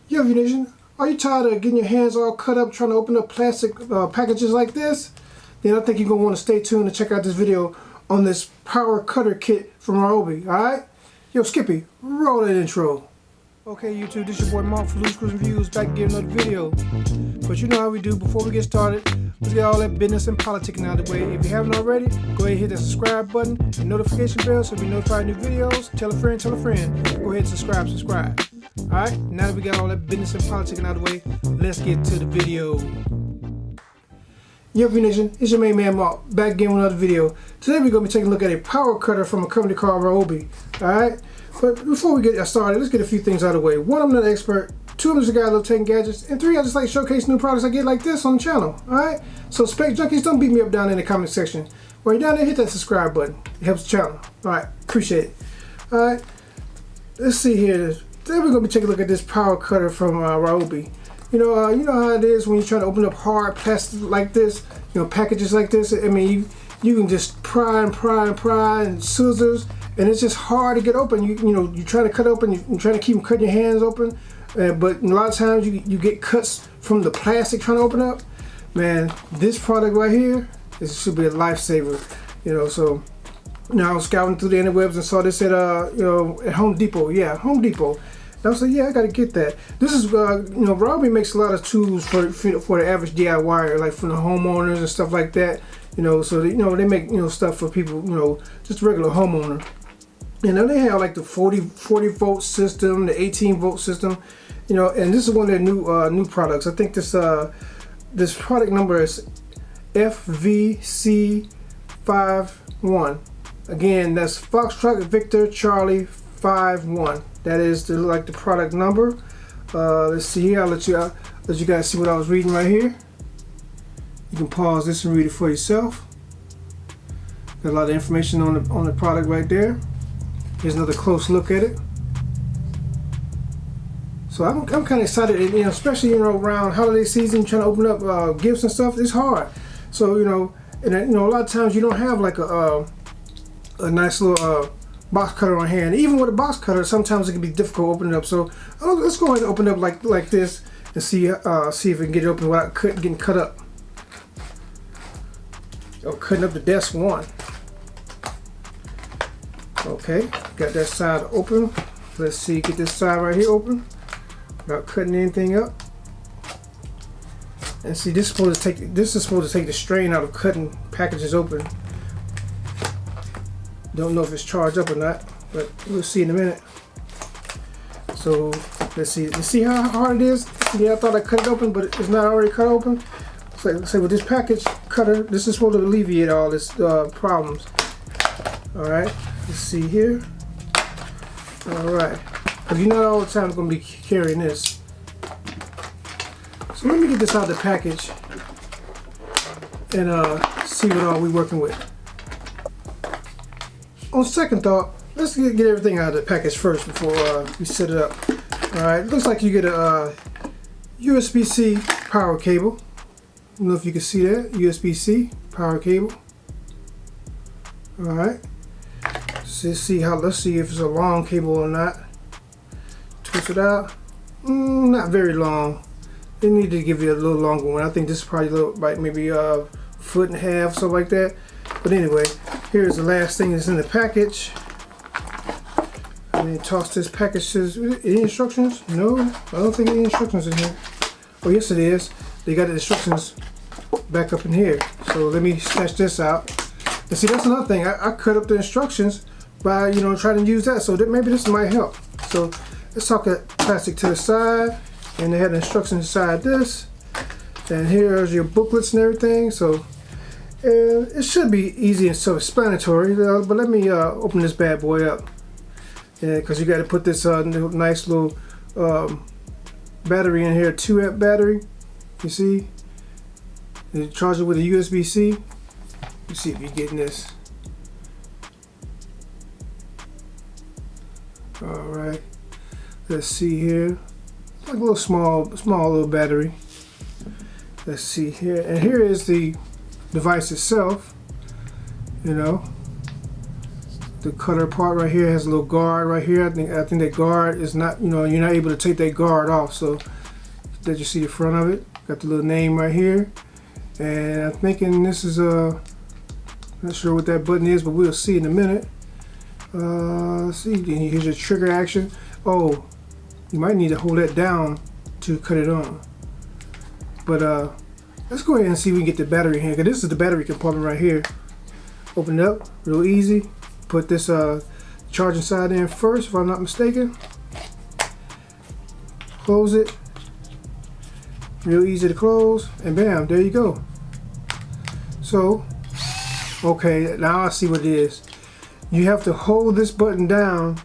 Yo, Nation, are you tired of getting your hands all cut up trying to open up plastic packages like this? Then I think you're going to want to stay tuned and check out this video on this power cutter kit from Ryobi, alright? Yo, Skippy, roll that intro. Okay, YouTube, this is your boy Mark for CLHVIEWS back again another video. But you know how we do. Before we get started, let's get all that business and politicking out of the way. If you haven't already, go ahead and hit that subscribe button and notification bell so you'll be notified of new videos. Tell a friend, tell a friend. Go ahead and subscribe. Alright, now that we got all that business and politicking out of the way, let's get to the video. Yo, Nation, it's your main man Mark, back again with another video. Today we're going to be taking a look at a power cutter from a company called Ryobi. Alright, but before we get started, let's get a few things out of the way. One, I'm not an expert. Two, I'm just a guy that loves taking gadgets. And three, I just like showcase new products I get like this on the channel. Alright, so spec junkies, don't beat me up down in the comment section. While you're down there, hit that subscribe button. It helps the channel. Alright, appreciate it. Alright, let's see here. Today we're going to be taking a look at this power cutter from Ryobi. You know how it is when you try to open up hard plastic like this, packages like this. I mean, you can just pry and scissors, and it's just hard to get open. You try to cut open, you try to keep cutting your hands open, but a lot of times you get cuts from the plastic trying to open up. Man, this product right here, this should be a lifesaver. So I was scouting through the interwebs and saw this at at Home Depot. Yeah, Home Depot. And I was like, yeah, I gotta get that. This is Ryobi makes a lot of tools for the average DIYer, like for the homeowners and stuff like that. So they make stuff for people, just regular homeowner. And they have like the 40 volt system, the 18 volt system, and this is one of their new products. I think this product number is FVC51. Again, that's Foxtrot Victor Charlie 51. That is the product number. Let's see here. I'll let you guys see what I was reading right here. You can pause this and read it for yourself. Got a lot of information on the product right there. Here's another close look at it. So I'm kind of excited, especially around holiday season, trying to open up gifts and stuff. It's hard. So and a lot of times you don't have like a nice little box cutter on hand. Even with a box cutter, sometimes it can be difficult opening up. So let's go ahead and open it up like this and see if we can get it open without getting cut up. Cutting up the desk one. Okay, got that side open. Let's see, get this side right here open without cutting anything up. And see, this is supposed to take the strain out of cutting packages open. Don't know if it's charged up or not, but we'll see in a minute. So let's see how hard it is. Yeah, I thought I cut it open, but it's not already cut open. So with this package cutter, this is supposed to alleviate all this problems. All right, let's see here. All right, because you're not all the time going to be carrying this. So let me get this out of the package and see what all we're working with. On second thought, let's get everything out of the package first before we set it up. Alright, looks like you get a USB-C power cable. I don't know if you can see that. USB-C power cable. Alright. Let's see if it's a long cable or not. Twist it out. Not very long. They need to give you a little longer one. I think this is probably maybe a foot and a half, something like that. But anyway, here's the last thing that's in the package. And then toss this package to any instructions? No, I don't think any instructions in here. Oh yes it is. They got the instructions back up in here. So let me snatch this out. And see, that's another thing. I cut up the instructions by trying to use that. So maybe this might help. So let's talk that plastic to the side. And they had the instructions inside this. And here's your booklets and everything. So it should be easy and self-explanatory, but let me open this bad boy up. Yeah, because you got to put this nice little battery in here, 2-amp battery. You see, and you charge it with a USB-C. You see if you're getting this. All right, let's see here. Like a little small little battery. Let's see here, and here is the device itself. the cutter part right here has a little guard right here. I think that guard is not, you know, you're not able to take that guard off. So that you see the front of it. Got the little name right here. And I'm thinking this is not sure what that button is, but we'll see in a minute. Let's see, here's your trigger action. Oh, you might need to hold that down to cut it on. But let's go ahead and see if we can get the battery here, because this is the battery compartment right here. Open it up, real easy. Put this charging side in first, if I'm not mistaken. Close it. Real easy to close, and bam, there you go. So, okay, now I see what it is. You have to hold this button down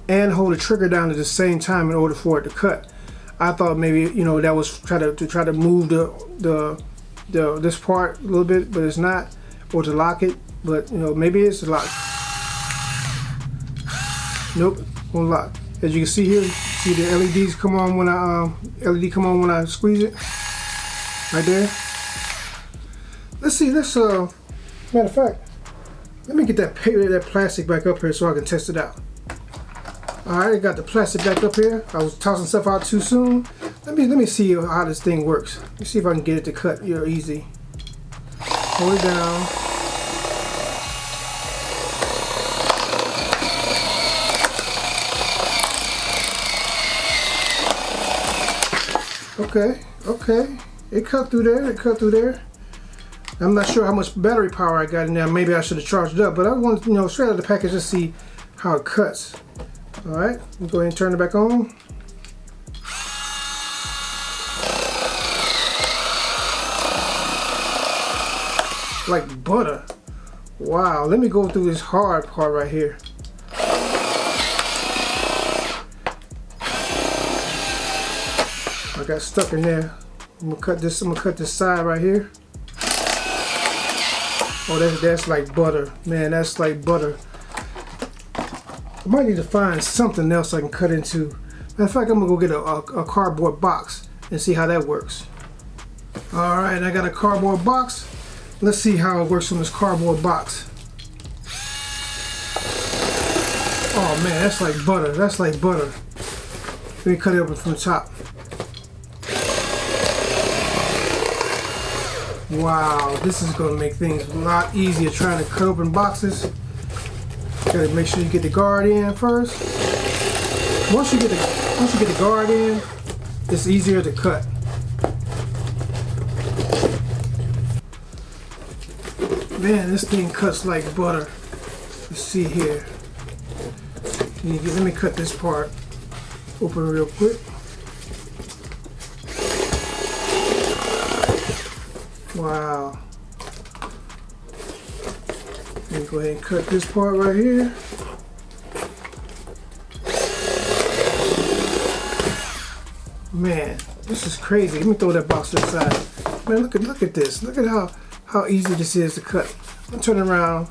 and hold the trigger down at the same time in order for it to cut. I thought maybe, you know, that was try to move this part a little bit, but it's not, or to lock it. But you know, maybe it's a lock. Nope, won't lock. As you can see here, see the LEDs come on when I squeeze it. Right there. Let's see. Matter of fact, let me get that plastic back up here so I can test it out. Alright, I got the plastic back up here. I was tossing stuff out too soon. Let me see how this thing works. Let me see if I can get it to cut real easy. Hold it down. Okay. It cut through there. I'm not sure how much battery power I got in there. Maybe I should have charged it up, but I want to, you know, straight out of the package to see how it cuts. Alright, let me go ahead and turn it back on. Like butter. Wow, let me go through this hard part right here. I got stuck in there. I'm gonna cut this side right here. Oh, that's like butter. Man, that's like butter. I might need to find something else I can cut into. Matter of fact, I'm gonna go get a cardboard box and see how that works. Alright, I got a cardboard box. Let's see how it works on this cardboard box. Oh man, that's like butter. That's like butter. Let me cut it open from the top. Wow, this is gonna make things a lot easier trying to cut open boxes. Gotta make sure you get the guard in first. Once you get the guard in, it's easier to cut. Man, this thing cuts like butter. Let's see here. Let me cut this part open real quick. Wow. Let me go ahead and cut this part right here. Man, this is crazy. Let me throw that box to the side. Man, look at this. Look at how easy this is to cut. I'm gonna turn it around,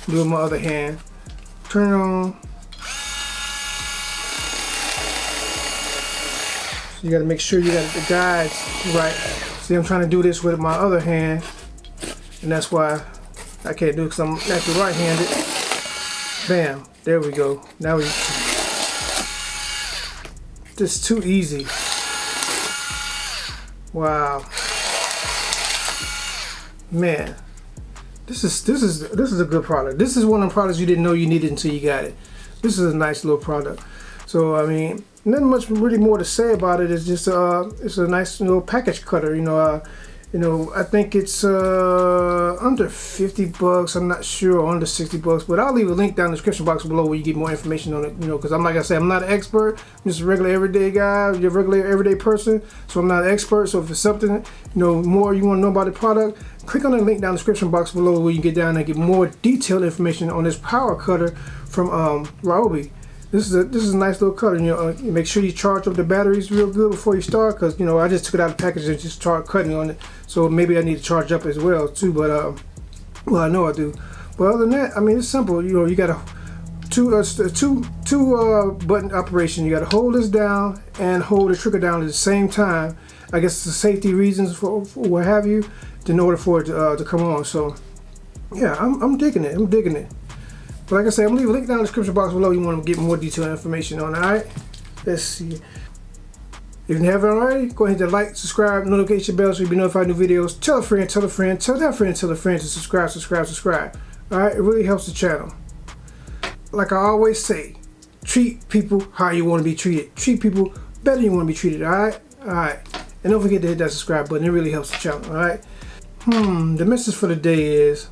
do it with my other hand. Turn it on. So you gotta make sure you got the guides right. See, I'm trying to do this with my other hand, and that's why I can't do it, because I'm actually right-handed. Bam, there we go. Now this is too easy. Wow. Man, this is a good product. This is one of the products you didn't know you needed until you got it. This is a nice little product. So I mean, nothing much really more to say about it. It's just it's a nice little package cutter. I think it's under 50 bucks. I'm not sure, under 60 bucks, but I'll leave a link down in the description box below where you get more information on it. Because I'm, like I said, I'm not an expert. I'm just a regular everyday guy, a regular everyday person. So I'm not an expert. So if it's something more you want to know about the product, click on the link down in the description box below where you can get down and get more detailed information on this power cutter from Ryobi. This is a nice little cutter. Make sure you charge up the batteries real good before you start, because I just took it out of the package and just started cutting on it. So maybe I need to charge up as well too. But well, I know I do. But other than that, I mean, it's simple. You got a two button operation. You got to hold this down and hold the trigger down at the same time. I guess it's the safety reasons for what have you, in order for it to come on. So yeah, I'm digging it. But like I said, I'm gonna leave a link down in the description box below. You want to get more detailed information on it. Alright? Let's see. If you haven't already, go ahead and like, subscribe, notification bell so you'll be notified of new videos. Tell a friend, tell a friend, tell that friend, tell a friend to subscribe. Alright, it really helps the channel. Like I always say, treat people how you want to be treated. Treat people better than you want to be treated, alright? Alright. And don't forget to hit that subscribe button, it really helps the channel, alright? The message for the day is,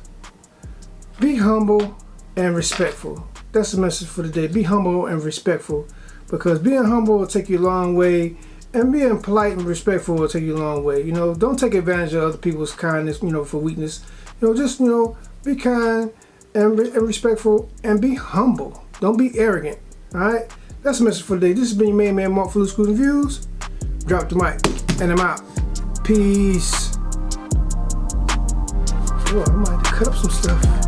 be humble and respectful. That's the message for the day. Be humble and respectful. Because being humble will take you a long way. And being polite and respectful will take you a long way. You know, don't take advantage of other people's kindness, you know, for weakness. You know, just, you know, be kind and respectful and be humble. Don't be arrogant. Alright? That's the message for today. This has been your main man, Mark for Loose Screws and Views. Drop the mic. And I'm out. Peace. Oh, I might have to cut up some stuff.